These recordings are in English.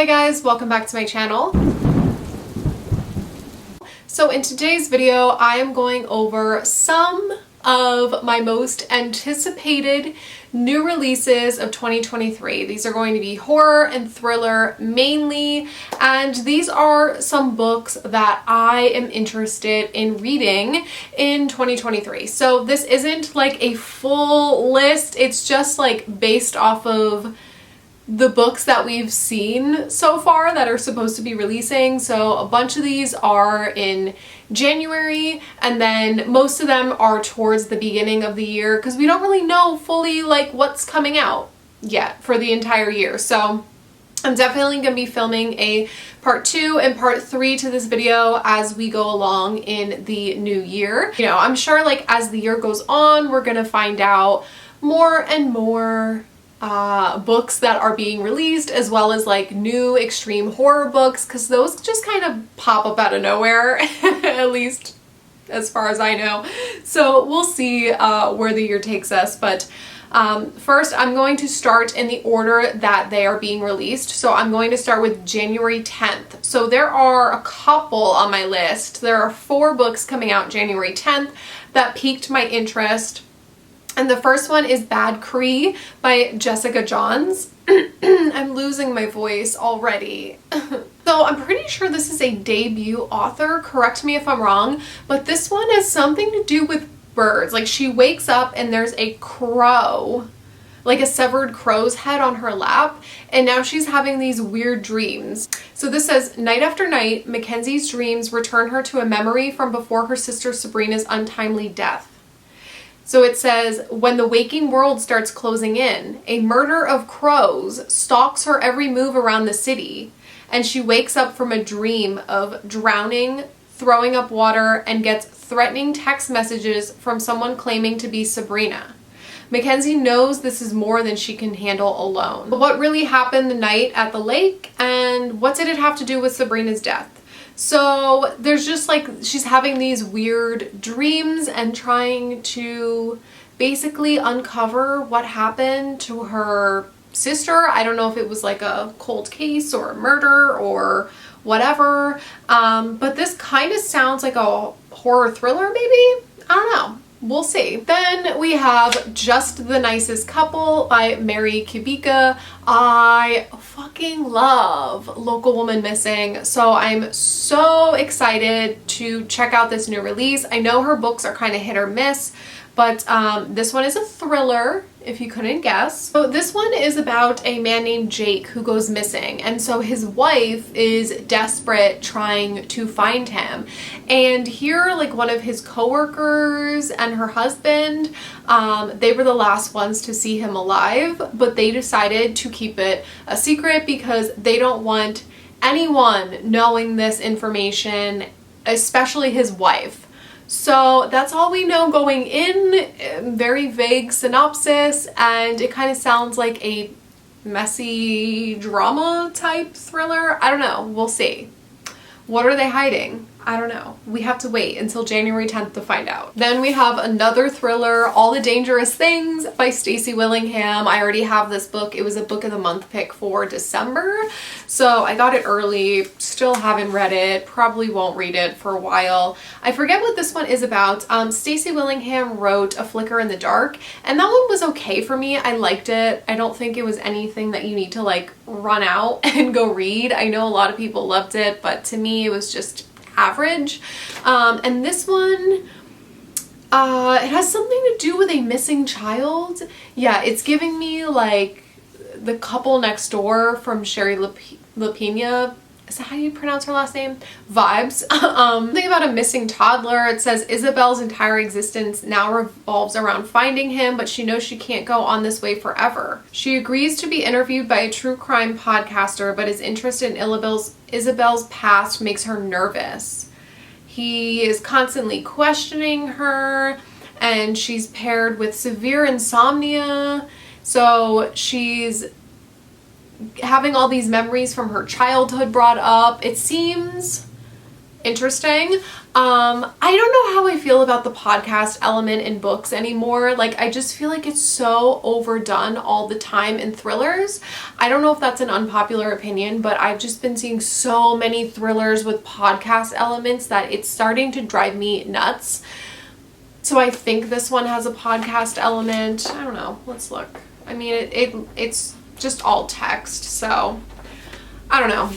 Hi guys, welcome back to my channel. So in today's video, I am going over some of my most anticipated new releases of 2023. These are going to be horror and thriller mainly, and these are some books that I am interested in reading in 2023. So this isn't like a full list, it's just like based off of the books that we've seen so far that are supposed to be releasing. So a bunch of these are in January, and then most of them are towards the beginning of the year because we don't really know fully like what's coming out yet for the entire year. So I'm definitely going to be filming a part 2 and part 3 to this video as we go along in the new year. You know, I'm sure like as the year goes on, we're going to find out more and more books that are being released, as well as like new extreme horror books, because those just kind of pop up out of nowhere, at least as far as I know. So we'll see where the year takes us. But first, I'm going to start in the order that they are being released. So I'm going to start with January 10th. So there are a couple on my list. There are 4 books coming out January 10th that piqued my interest. And the first one is Bad Cree by Jessica Johns. I'm losing my voice already. So I'm pretty sure this is a debut author, correct me if I'm wrong, but this one has something to do with birds. Like she wakes up and there's a crow, like a severed crow's head on her lap, and now she's having these weird dreams. So this says, night after night, Mackenzie's dreams return her to a memory from before her sister Sabrina's untimely death. So it says, when the waking world starts closing in, a murder of crows stalks her every move around the city, and she wakes up from a dream of drowning, throwing up water, and gets threatening text messages from someone claiming to be Sabrina. Mackenzie knows this is more than she can handle alone. But what really happened the night at the lake, and what did it have to do with Sabrina's death? So there's just like, she's having these weird dreams and trying to basically uncover what happened to her sister. I don't know if it was like a cold case or a murder or whatever, but this kind of sounds like a horror thriller maybe? I don't know. We'll see. Then we have Just the Nicest Couple by Mary Kubica. I fucking love Local Woman Missing, so I'm so excited to check out this new release. I know her books are kind of hit or miss, but this one is a thriller, if you couldn't guess. So this one is about a man named Jake who goes missing, and so his wife is desperate trying to find him. And here, like one of his coworkers and her husband, they were the last ones to see him alive, but they decided to keep it a secret because they don't want anyone knowing this information, especially his wife. So that's all we know going in, very vague synopsis, and it kind of sounds like a messy drama type thriller. I don't know, we'll see. What are they hiding? I don't know. We have to wait until January 10th to find out. Then we have another thriller, All the Dangerous Things by Stacey Willingham. I already have this book. It was a book of the month pick for December. So I got it early, still haven't read it, probably won't read it for a while. I forget what this one is about. Stacey Willingham wrote A Flicker in the Dark, and that one was okay for me. I liked it. I don't think it was anything that you need to like run out and go read. I know a lot of people loved it, but to me it was just average. And this one, it has something to do with a missing child. Yeah, it's giving me like The Couple Next Door from Sherry Lapena. Is that how you pronounce her last name? Vibes. Something about a missing toddler. It says Isabel's entire existence now revolves around finding him, but she knows she can't go on this way forever. She agrees to be interviewed by a true crime podcaster, but his interest in Isabel's past makes her nervous. He is constantly questioning her, and she's paired with severe insomnia, so she's having all these memories from her childhood brought up. It seems interesting. I don't know how I feel about the podcast element in books anymore. Like, I just feel like it's so overdone all the time in thrillers. I don't know if that's an unpopular opinion, but I've just been seeing so many thrillers with podcast elements that it's starting to drive me nuts. So I think this one has a podcast element. I don't know. Let's look. I mean, it's just all text, so I don't know.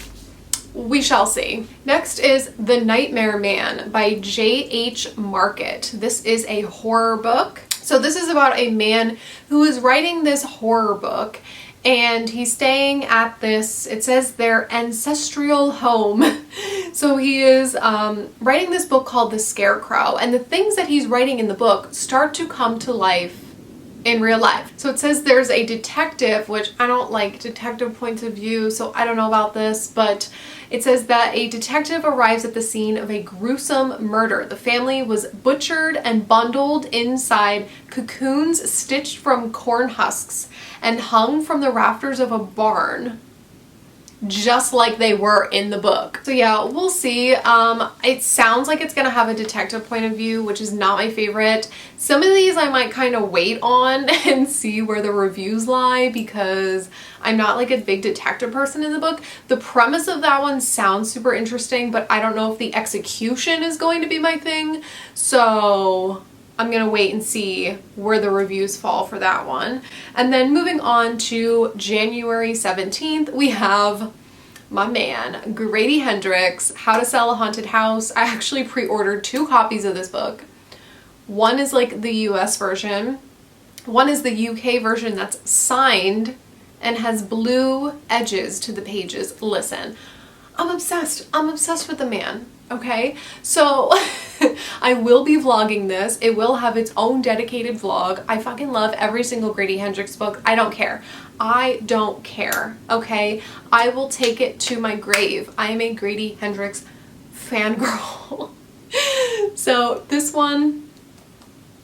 We shall see. Next is The Nightmare Man by J.H. Market. This is a horror book. So this is about a man who is writing this horror book, and he's staying at this, it says their ancestral home. So he is writing this book called The Scarecrow, and the things that he's writing in the book start to come to life in real life. So it says there's a detective, which I don't like detective points of view, so I don't know about this, but it says that a detective arrives at the scene of a gruesome murder. The family was butchered and bundled inside cocoons stitched from corn husks and hung from the rafters of a barn, just like they were in the book. So yeah, we'll see. It sounds like it's gonna have a detective point of view, which is not my favorite. Some of these I might kind of wait on and see where the reviews lie, because I'm not like a big detective person in the book. The premise of that one sounds super interesting, but I don't know if the execution is going to be my thing. So I'm gonna wait and see where the reviews fall for that one. And then moving on to January 17th, we have my man, Grady Hendrix, How to Sell a Haunted House. I actually pre-ordered 2 copies of this book. One is like the US version. One is the UK version that's signed and has blue edges to the pages. Listen, I'm obsessed. I'm obsessed with the man. Okay, so I will be vlogging this. It will have its own dedicated vlog. I fucking love every single Grady Hendrix book. I don't care. I don't care, okay? I will take it to my grave. I am a Grady Hendrix fangirl. So this one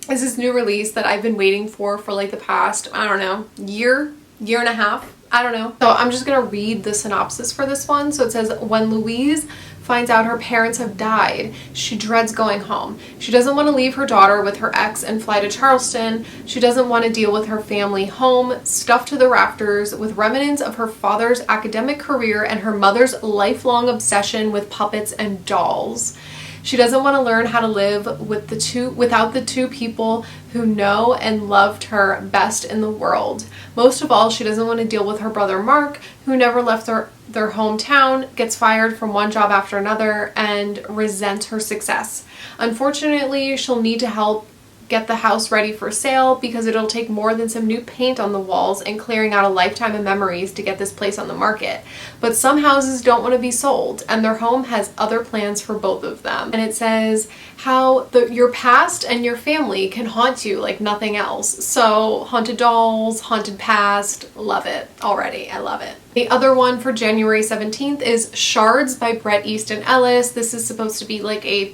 is this new release that I've been waiting for like the past, I don't know, year and a half. I don't know. So I'm just gonna read the synopsis for this one. So it says, when Louise finds out her parents have died, she dreads going home. She doesn't want to leave her daughter with her ex and fly to Charleston. She doesn't want to deal with her family home, stuffed to the rafters with remnants of her father's academic career and her mother's lifelong obsession with puppets and dolls. She doesn't want to learn how to live without the two people who know and loved her best in the world. Most of all, she doesn't want to deal with her brother Mark, who never left their hometown, gets fired from one job after another, and resents her success. Unfortunately, she'll need to help get the house ready for sale, because it'll take more than some new paint on the walls and clearing out a lifetime of memories to get this place on the market. But some houses don't want to be sold, and their home has other plans for both of them. And it says how your past and your family can haunt you like nothing else. So haunted dolls, haunted past, love it already. I love it. The other one for January 17th is Shards by Bret Easton Ellis. This is supposed to be like a,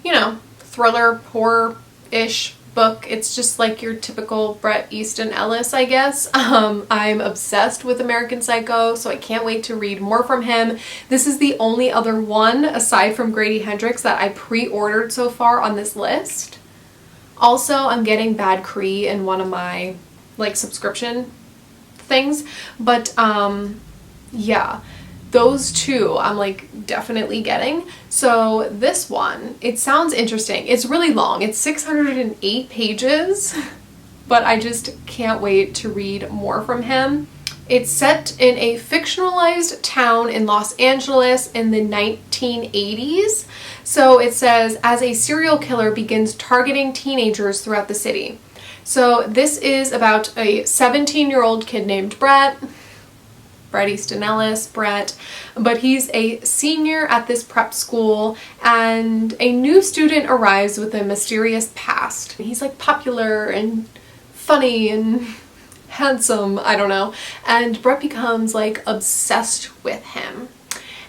you know, thriller, horror-ish book. It's just like your typical Bret Easton Ellis, I guess. I'm obsessed with American Psycho, so I can't wait to read more from him. This is the only other one aside from Grady Hendrix that I pre-ordered so far on this list. Also, I'm getting Bad Cree in one of my like subscription things, but yeah, those two I'm like definitely getting. So this one, it sounds interesting. It's really long. It's 608 pages, but I just can't wait to read more from him. It's set in a fictionalized town in Los Angeles in the 1980s. So it says, as a serial killer begins targeting teenagers throughout the city. So this is about a 17-year-old kid named Bret Easton Ellis, Bret, but he's a senior at this prep school, and a new student arrives with a mysterious past. He's like popular and funny and handsome, I don't know, and Bret becomes like obsessed with him.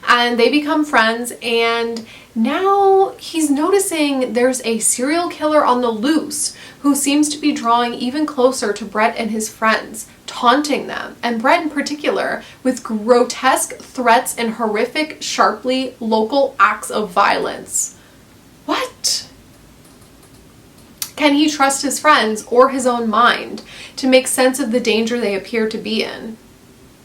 And they become friends, and Now he's noticing there's a serial killer on the loose who seems to be drawing even closer to Brett and his friends, taunting them, and Brett in particular, with grotesque threats and horrific, sharply local acts of violence. What? Can he trust his friends or his own mind to make sense of the danger they appear to be in?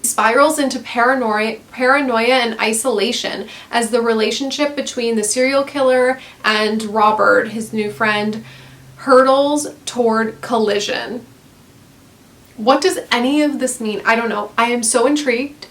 He spirals into paranoia and isolation as the relationship between the serial killer and Robert, his new friend, hurtles toward collision. What does any of this mean? I don't know. I am so intrigued.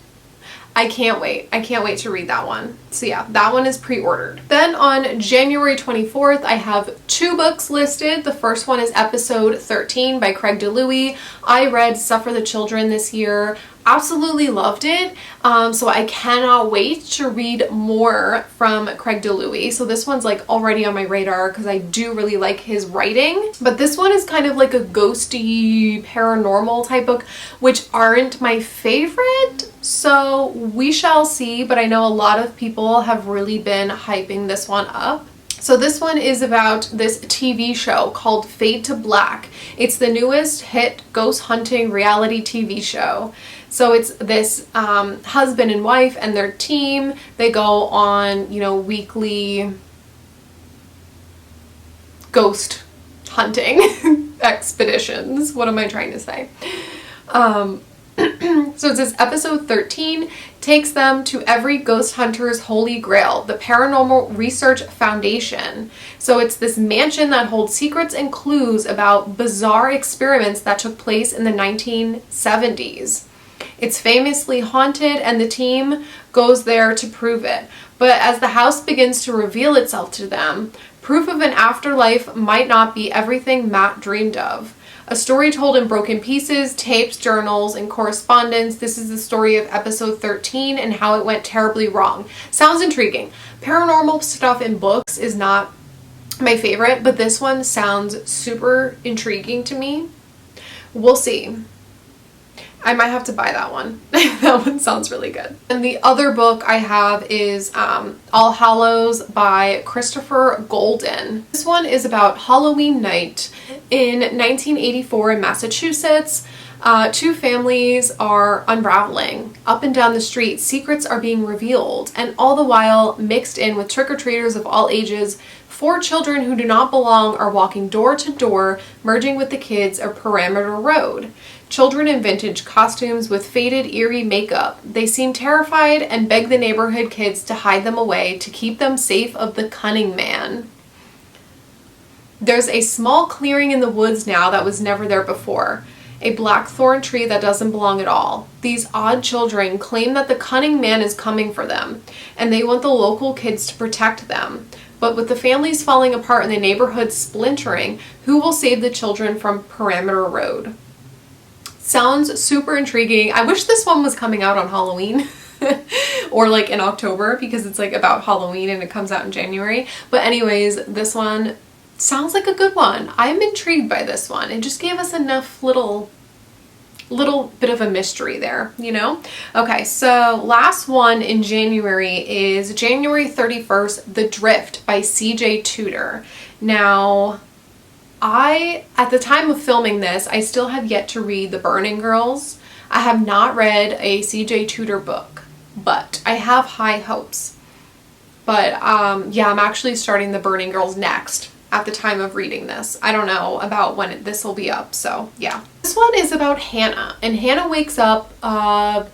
I can't wait. I can't wait to read that one. So yeah, that one is pre-ordered. Then on January 24th, I have 2 books listed. The first one is episode 13 by Craig DeLuey. I read Suffer the Children this year. Absolutely loved it. So I cannot wait to read more from Craig DeLuey. So this one's like already on my radar because I do really like his writing. But this one is kind of like a ghosty paranormal type book, which aren't my favorite. So we shall see, but I know a lot of people have really been hyping this one up. So this one is about this TV show called Fade to Black. It's the newest hit ghost hunting reality TV show. So it's this husband and wife and their team. They go on, weekly ghost hunting expeditions. What am I trying to say? So it says episode 13 takes them to every ghost hunter's holy grail, the Paranormal Research Foundation. So it's this mansion that holds secrets and clues about bizarre experiments that took place in the 1970s. It's famously haunted and the team goes there to prove it. But as the house begins to reveal itself to them, proof of an afterlife might not be everything Matt dreamed of. A story told in broken pieces, tapes, journals, and correspondence. This is the story of episode 13 and how it went terribly wrong. Sounds intriguing. Paranormal stuff in books is not my favorite, but this one sounds super intriguing to me. We'll see. I might have to buy that one. That one sounds really good. And the other book I have is All Hallows by Christopher Golden. This one is about Halloween night in 1984 in Massachusetts. 2 families are unraveling. Up and down the street, secrets are being revealed, and all the while, mixed in with trick-or-treaters of all ages, 4 children who do not belong are walking door to door, merging with the kids of Perimeter Road. Children in vintage costumes with faded, eerie makeup. They seem terrified and beg the neighborhood kids to hide them away to keep them safe of the cunning man. There's a small clearing in the woods now that was never there before. A blackthorn tree that doesn't belong at all. These odd children claim that the cunning man is coming for them, and they want the local kids to protect them. But with the families falling apart and the neighborhood splintering, who will save the children from Perimeter Road? Sounds super intriguing. I wish this one was coming out on Halloween or like in October, because it's like about Halloween and it comes out in January. But anyways, this one sounds like a good one. I'm intrigued by this one. It just gave us enough little bit of a mystery there, Okay, so last one in January is January 31st, The Drift by CJ Tudor. Now, at the time of filming this, I still have yet to read The Burning Girls. I have not read a CJ Tudor book, but I have high hopes. But yeah, I'm actually starting The Burning Girls next at the time of reading this. I don't know about when this will be up, so yeah. This one is about Hannah, and Hannah wakes up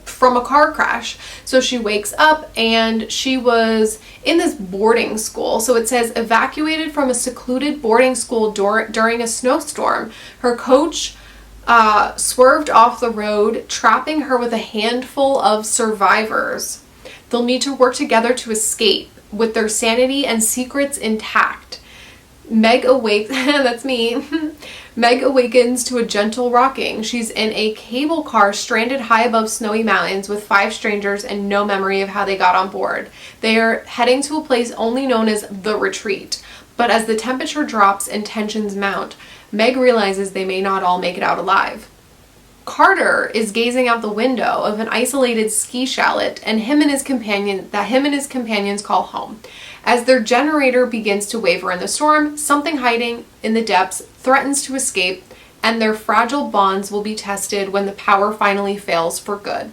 from a car crash. So she wakes up and she was in this boarding school. So it says evacuated from a secluded boarding school during a snowstorm. Her coach swerved off the road, trapping her with a handful of survivors. They'll need to work together to escape with their sanity and secrets intact. That's me. Meg awakens to a gentle rocking. She's in a cable car stranded high above snowy mountains with 5 strangers and no memory of how they got on board. They are heading to a place only known as The Retreat. But as the temperature drops and tensions mount, Meg realizes they may not all make it out alive. Carter is gazing out the window of an isolated ski chalet and him and his companions call home. As their generator begins to waver in the storm, something hiding in the depths threatens to escape, and their fragile bonds will be tested when the power finally fails for good.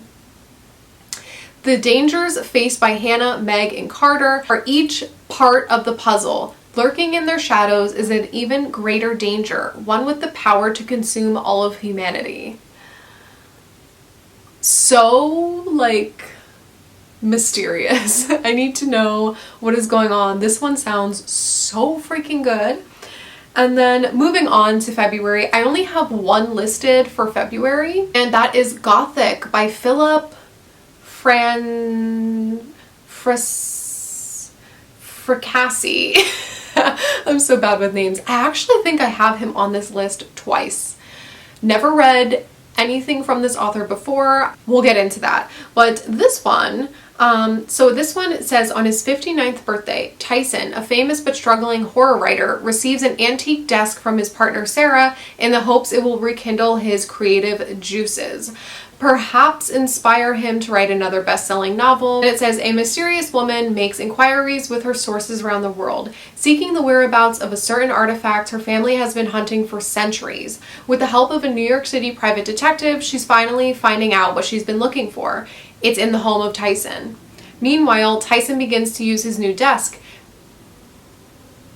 The dangers faced by Hannah, Meg, and Carter are each part of the puzzle. Lurking in their shadows is an even greater danger, one with the power to consume all of humanity. So, like, mysterious. I need to know what is going on. This one sounds so freaking good. And then moving on to February, I only have one listed for February, and that is Gothic by Philip Fracassi. I'm so bad with names. I actually think I have him on this list twice. Never read anything from this author before. We'll get into that. But this one, so this one, it says, on his 59th birthday, Tyson, a famous but struggling horror writer, receives an antique desk from his partner Sarah in the hopes it will rekindle his creative juices, perhaps inspire him to write another best-selling novel. And it says, a mysterious woman makes inquiries with her sources around the world, seeking the whereabouts of a certain artifact her family has been hunting for centuries. With the help of a New York City private detective, she's finally finding out what she's been looking for. It's in the home of Tyson. Meanwhile, Tyson begins to use his new desk,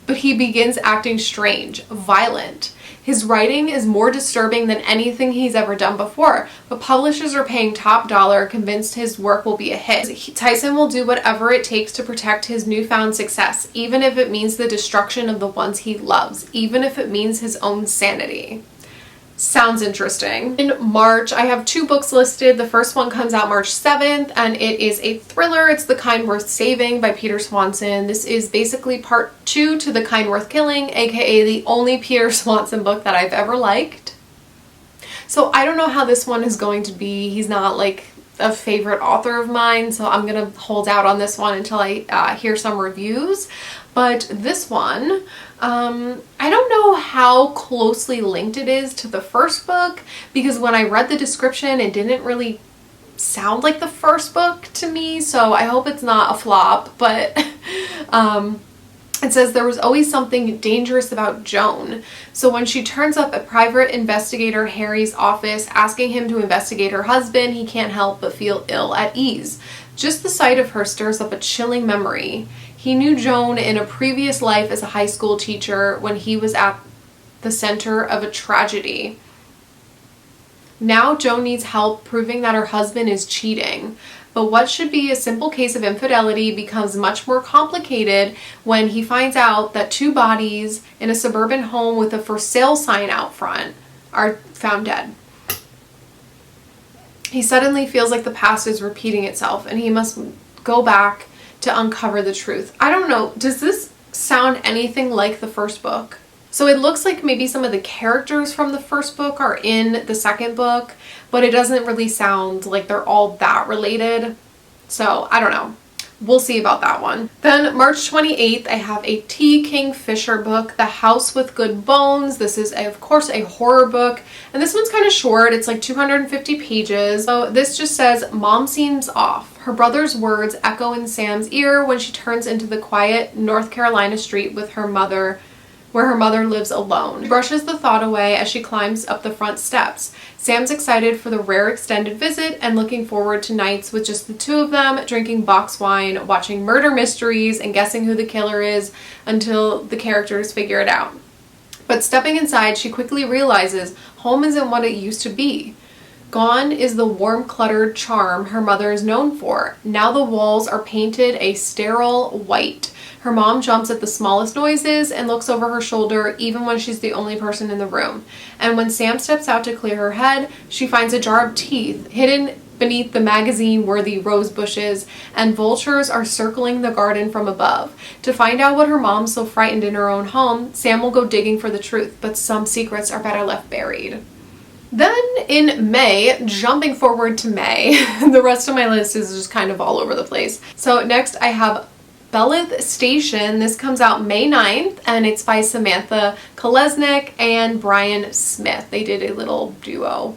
but he begins acting strange, violent. His writing is more disturbing than anything he's ever done before, but publishers are paying top dollar, convinced his work will be a hit. Tyson will do whatever it takes to protect his newfound success, even if it means the destruction of the ones he loves, even if it means his own sanity. Sounds interesting. In March, I have two books listed. The first one comes out March 7th, and it is a thriller. It's The Kind Worth Saving by Peter Swanson. This is basically part 2 to The Kind Worth Killing, aka the only Peter Swanson book that I've ever liked. So I don't know how this one is going to be. He's not like a favorite author of mine, so I'm gonna hold out on this one until I hear some reviews. But this one, I don't know how closely linked it is to the first book, because when I read the description, it didn't really sound like the first book to me, so I hope it's not a flop. But it says, there was always something dangerous about Joan. So when she turns up at private investigator Harry's office asking him to investigate her husband, he can't help but feel ill at ease. Just the sight of her stirs up a chilling memory. He knew Joan in a previous life as a high school teacher when he was at the center of a tragedy. Now Joan needs help proving that her husband is cheating. But what should be a simple case of infidelity becomes much more complicated when he finds out that 2 bodies in a suburban home with a for sale sign out front are found dead. He suddenly feels like the past is repeating itself and he must go back to uncover the truth. I don't know, does this sound anything like the first book? So it looks like maybe some of the characters from the first book are in the second book, but it doesn't really sound like they're all that related. So I don't know. We'll see about that one. Then March 28th, I have a T. Kingfisher book, The House with Good Bones. This is, of course, a horror book. And this one's kind of short. It's like 250 pages. So this just says, Mom seems off. Her brother's words echo in Sam's ear when she turns into the quiet North Carolina street with her mother, where her mother lives alone. Brushes the thought away as she climbs up the front steps. Sam's excited for the rare extended visit and looking forward to nights with just the 2 of them, drinking box wine, watching murder mysteries, and guessing who the killer is until the characters figure it out. But stepping inside, she quickly realizes home isn't what it used to be. Gone is the warm, cluttered charm her mother is known for. Now the walls are painted a sterile white. Her mom jumps at the smallest noises and looks over her shoulder even when she's the only person in the room. And when Sam steps out to clear her head, she finds a jar of teeth hidden beneath the magazine-worthy rose bushes, and vultures are circling the garden from above. To find out what her mom's so frightened in her own home, Sam will go digging for the truth, but some secrets are better left buried. Then in May, jumping forward to May, the rest of my list is just kind of all over the place. So next I have Belith Station. This comes out May 9th, and it's by Samantha Kolesnik and Brian Smith. They did a little duo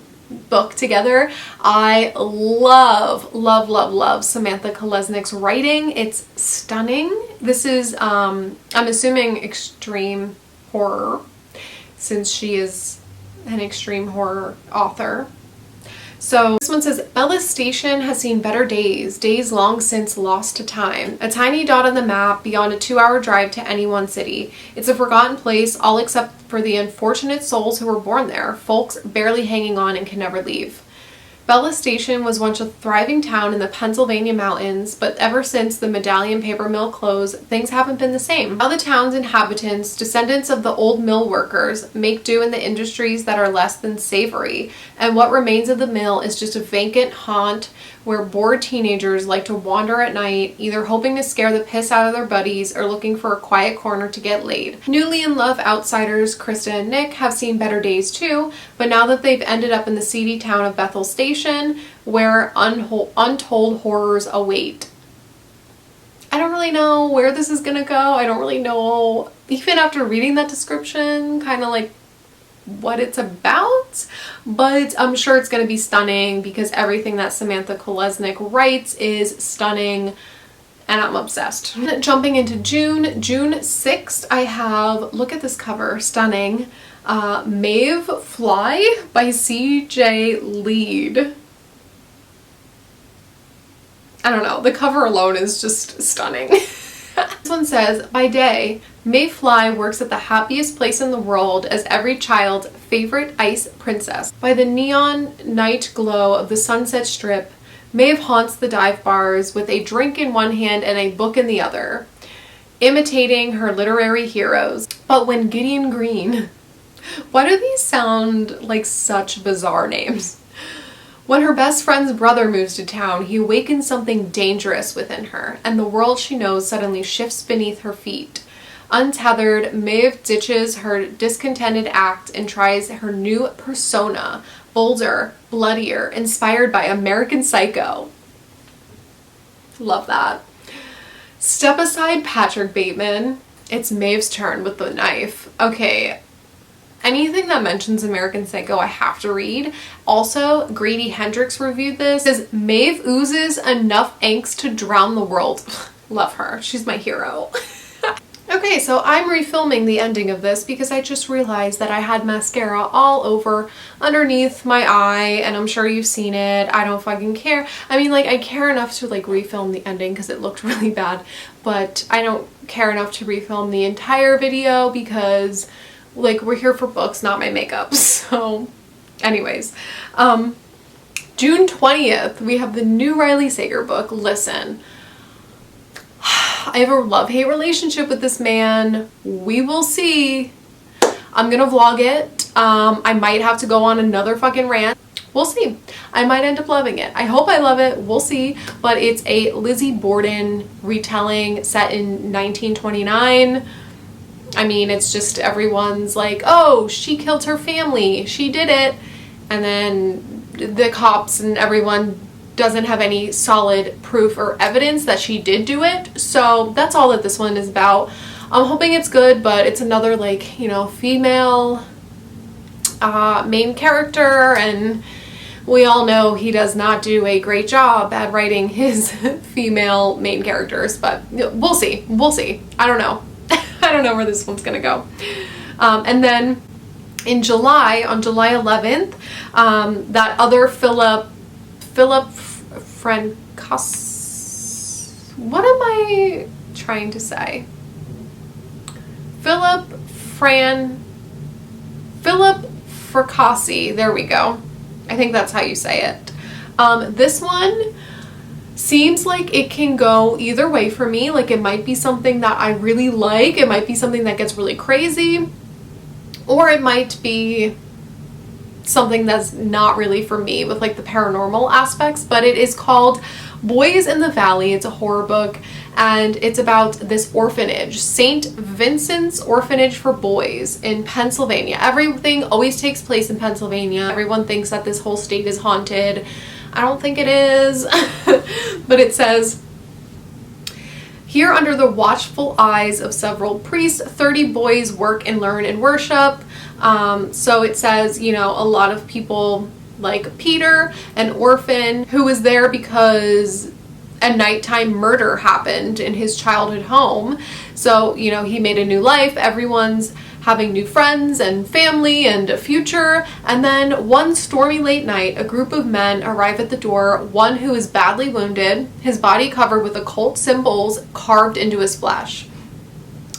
book together. I love, love, love, love Samantha Kolesnik's writing. It's stunning. This is, I'm assuming extreme horror, since she is an extreme horror author. So this one says, Bella Station has seen better days, days long since lost to time. A tiny dot on the map beyond a 2-hour drive to any one city. It's a forgotten place, all except for the unfortunate souls who were born there, folks barely hanging on and can never leave. Bella Station was once a thriving town in the Pennsylvania mountains, but ever since the Medallion paper mill closed, things haven't been the same. Now the town's inhabitants, descendants of the old mill workers, make do in the industries that are less than savory, and what remains of the mill is just a vacant haunt where bored teenagers like to wander at night, either hoping to scare the piss out of their buddies or looking for a quiet corner to get laid. Newly in love outsiders Krista and Nick have seen better days too, but now that they've ended up in the seedy town of Bethel Station, where untold horrors await. I don't really know where this is gonna go. I don't really know, even after reading that description, kind of like what it's about, but I'm sure it's going to be stunning because everything that Samantha Kolesnik writes is stunning and I'm obsessed. Jumping into June 6th, I have, look at this cover, stunning, Maeve Fly by C.J. Lead. I don't know, the cover alone is just stunning. This one says, by day, May Fly works at the happiest place in the world as every child's favorite ice princess. By the neon night glow of the Sunset Strip, Maeve haunts the dive bars with a drink in one hand and a book in the other, imitating her literary heroes. But when Gideon Green... Why do these sound like such bizarre names? When her best friend's brother moves to town, he awakens something dangerous within her, and the world she knows suddenly shifts beneath her feet. Untethered, Maeve ditches her discontented act and tries her new persona, bolder, bloodier, inspired by American Psycho. Love that. Step aside, Patrick Bateman. It's Maeve's turn with the knife. Okay. Anything that mentions American Psycho, I have to read. Also, Grady Hendrix reviewed this. It says, Maeve oozes enough angst to drown the world. Love her. She's my hero. Okay, so I'm refilming the ending of this because I just realized that I had mascara all over underneath my eye, and I'm sure you've seen it. I don't fucking care. I mean, like, I care enough to, like, refilm the ending because it looked really bad, but I don't care enough to refilm the entire video because... like, we're here for books, not my makeup. So, anyways. June 20th, we have the new Riley Sager book, Listen. I have a love-hate relationship with this man. We will see. I'm gonna vlog it. I might have to go on another fucking rant. We'll see. I might end up loving it. I hope I love it. We'll see. But it's a Lizzie Borden retelling set in 1929. I mean, it's just everyone's like, oh, she killed her family, she did it, and then the cops and everyone doesn't have any solid proof or evidence that she did do it. So that's all that this one is about. I'm hoping it's good, but it's another, like, you know, female main character, and we all know he does not do a great job at writing his female main characters, but we'll see. We'll see. I don't know. I don't know where this one's gonna go. And then in July, on July 11th, that other Philip Francos, what am I trying to say? Philip Fracassi, there we go. I think that's how you say it. This one seems like it can go either way for me. Like, it might be something that I really like, it might be something that gets really crazy, or it might be something that's not really for me with, like, the paranormal aspects. But it is called Boys in the Valley. It's a horror book, and it's about this orphanage, St. Vincent's Orphanage for Boys in Pennsylvania. Everything always takes place in Pennsylvania. Everyone thinks that this whole state is haunted. I don't think it is. But it says, here under the watchful eyes of several priests, 30 boys work and learn and worship. So it says, you know, a lot of people like Peter, an orphan who was there because a nighttime murder happened in his childhood home. So, you know, he made a new life. Everyone's having new friends and family and a future. And then one stormy late night, a group of men arrive at the door, one who is badly wounded, his body covered with occult symbols carved into his flesh.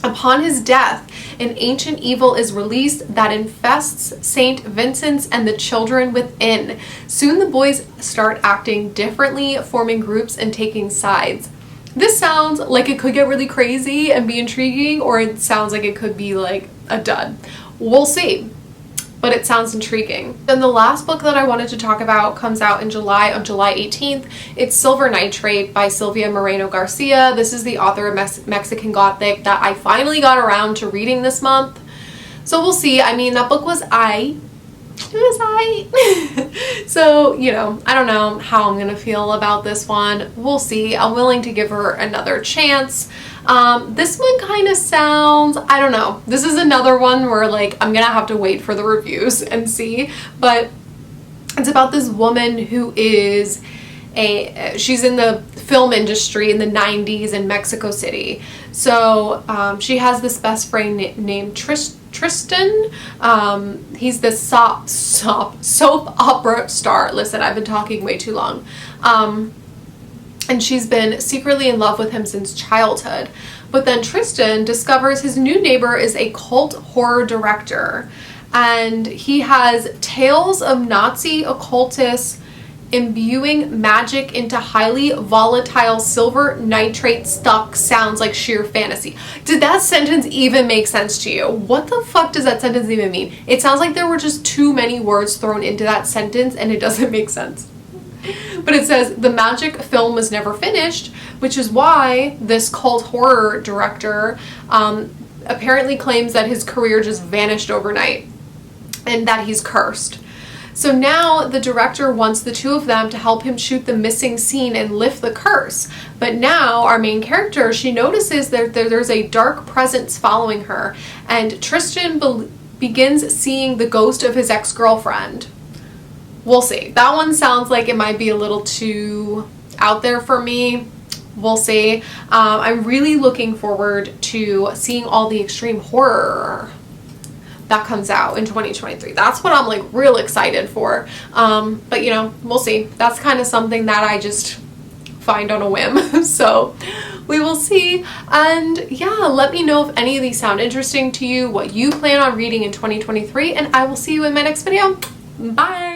Upon his death, an ancient evil is released that infests St. Vincent's and the children within. Soon the boys start acting differently, forming groups and taking sides. This sounds like it could get really crazy and be intriguing, or it sounds like it could be like a dud. We'll see. But it sounds intriguing. Then the last book that I wanted to talk about comes out in July, on July 18th. It's Silver Nitrate by Silvia Moreno Garcia. This is the author of Mexican Gothic that I finally got around to reading this month. So we'll see. I mean, that book was so, you know, I don't know how I'm gonna feel about this one. We'll see. I'm willing to give her another chance. This one kind of sounds, I don't know. This is another one where like I'm gonna have to wait for the reviews and see, but it's about this woman who is she's in the film industry in the 90s in Mexico City. So she has this best friend named Tristan. He's this soap opera star. Listen, I've been talking way too long. And she's been secretly in love with him since childhood. But then Tristan discovers his new neighbor is a cult horror director, and he has tales of Nazi occultists imbuing magic into highly volatile silver nitrate stuff. Sounds like sheer fantasy. Did that sentence even make sense to you? What the fuck does that sentence even mean? It sounds like there were just too many words thrown into that sentence and it doesn't make sense. But it says the magic film was never finished, which is why this cult horror director apparently claims that his career just vanished overnight and that he's cursed. So now the director wants the two of them to help him shoot the missing scene and lift the curse. But now our main character, she notices that there's a dark presence following her, and Tristan begins seeing the ghost of his ex-girlfriend. We'll see. That one sounds like it might be a little too out there for me. We'll see. I'm really looking forward to seeing all the extreme horror that comes out in 2023. That's what I'm like real excited for. But you know, we'll see. That's kind of something that I just find on a whim. So we will see. And yeah, let me know if any of these sound interesting to you, what you plan on reading in 2023, and I will see you in my next video. Bye.